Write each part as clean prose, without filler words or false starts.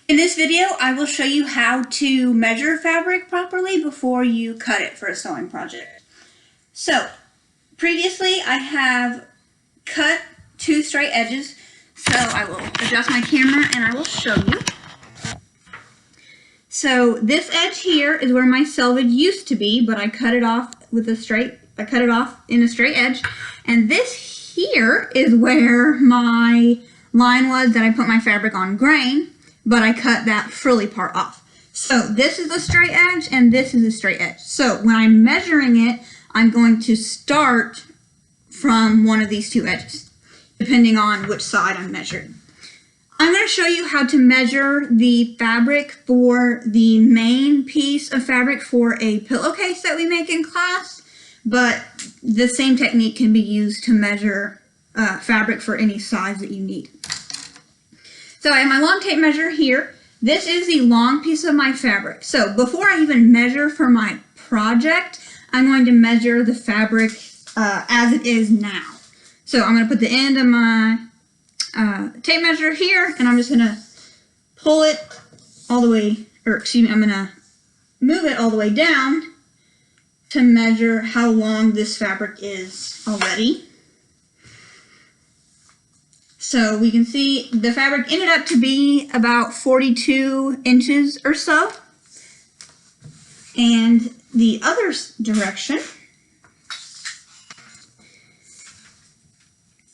In this video, I will show you how to measure fabric properly before you cut it for a sewing project. So, previously I have cut 2 straight edges, so I will adjust my camera and I will show you. So this edge here is where my selvage used to be, but I cut it off with a straight, in a straight edge. And this here is where my line was that I put my fabric on grain, but I cut that frilly part off. So this is a straight edge and this is a straight edge. So when I'm measuring it, I'm going to start from one of these 2 edges, depending on which side I'm measuring. I'm going to show you how to measure the fabric for the main piece of fabric for a pillowcase that we make in class, but the same technique can be used to measure fabric for any size that you need. So I have my long tape measure here. This is the long piece of my fabric. So before I even measure for my project, I'm going to measure the fabric as it is now. So I'm going to put the end of my tape measure here, and I'm just going to pull it all the way, or excuse me, I'm going to move it all the way down to measure how long this fabric is already. So we can see the fabric ended up to be about 42 inches or so. And the other direction,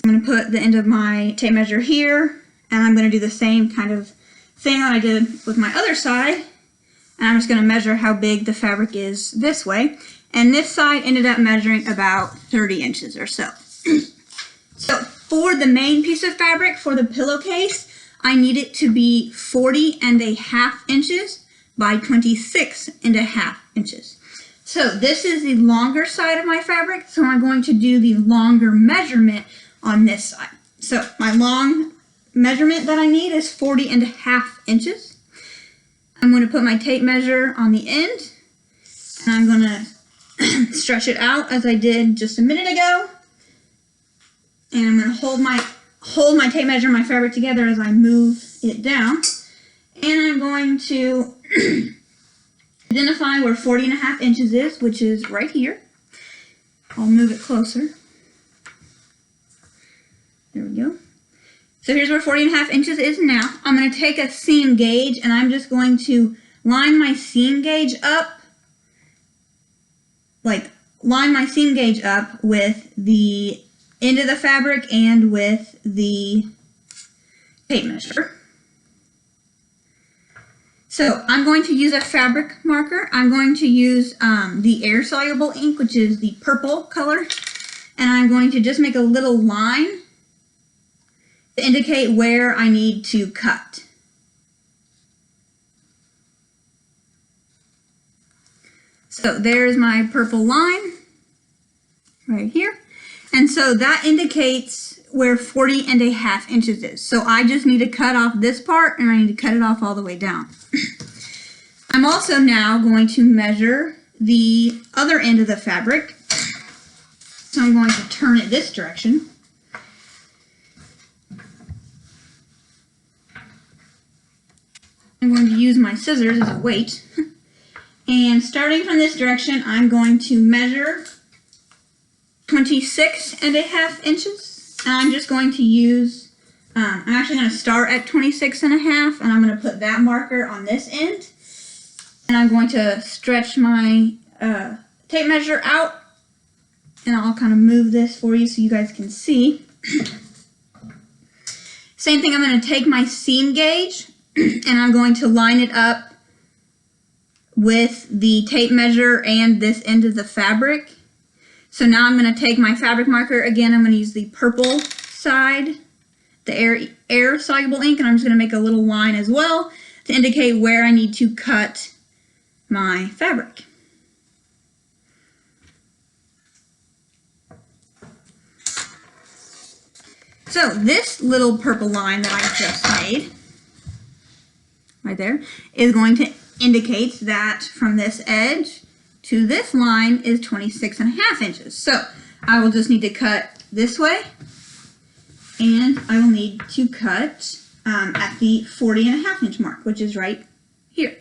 I'm going to put the end of my tape measure here, and I'm going to do the same kind of thing that I did with my other side. And I'm just going to measure how big the fabric is this way. And this side ended up measuring about 30 inches or so. So for the main piece of fabric, for the pillowcase, I need it to be 40.5 inches by 26.5 inches. So this is the longer side of my fabric, so I'm going to do the longer measurement on this side. So my long measurement that I need is 40.5 inches. I'm going to put my tape measure on the end, and I'm going to stretch it out as I did just a minute ago. And I'm going to hold my tape measure and my fabric together as I move it down. And I'm going to identify where 40.5 inches is, which is right here. I'll move it closer. There we go. So here's where 40.5 inches is now. I'm going to take a seam gauge and I'm just going to line my seam gauge up, with the end of the fabric and with the tape measure. So I'm going to use a fabric marker. I'm going to use the air-soluble ink, which is the purple color, and I'm going to just make a little line to indicate where I need to cut. So there's my purple line right here. And so that indicates where 40.5 inches is. So I just need to cut off this part, and I need to cut it off all the way down. I'm also now going to measure the other end of the fabric. So I'm going to turn it this direction. I'm going to use my scissors as a weight. And starting from this direction, I'm going to measure 26.5 inches. And I'm just going to use, I'm actually going to start at 26.5, and I'm going to put that marker on this end. And I'm going to stretch my tape measure out, and I'll kind of move this for you so you guys can see. Same thing, I'm going to take my seam gauge, and I'm going to line it up with the tape measure and this end of the fabric. So now I'm going to take my fabric marker again. I'm going to use the purple side, the air-soluble ink, and I'm just going to make a little line as well to indicate where I need to cut my fabric. So this little purple line that I just made, right there, is going to indicate that from this edge to this line is 26.5 inches. So I will just need to cut this way, and I will need to cut at the 40 and a half inch mark, which is right here.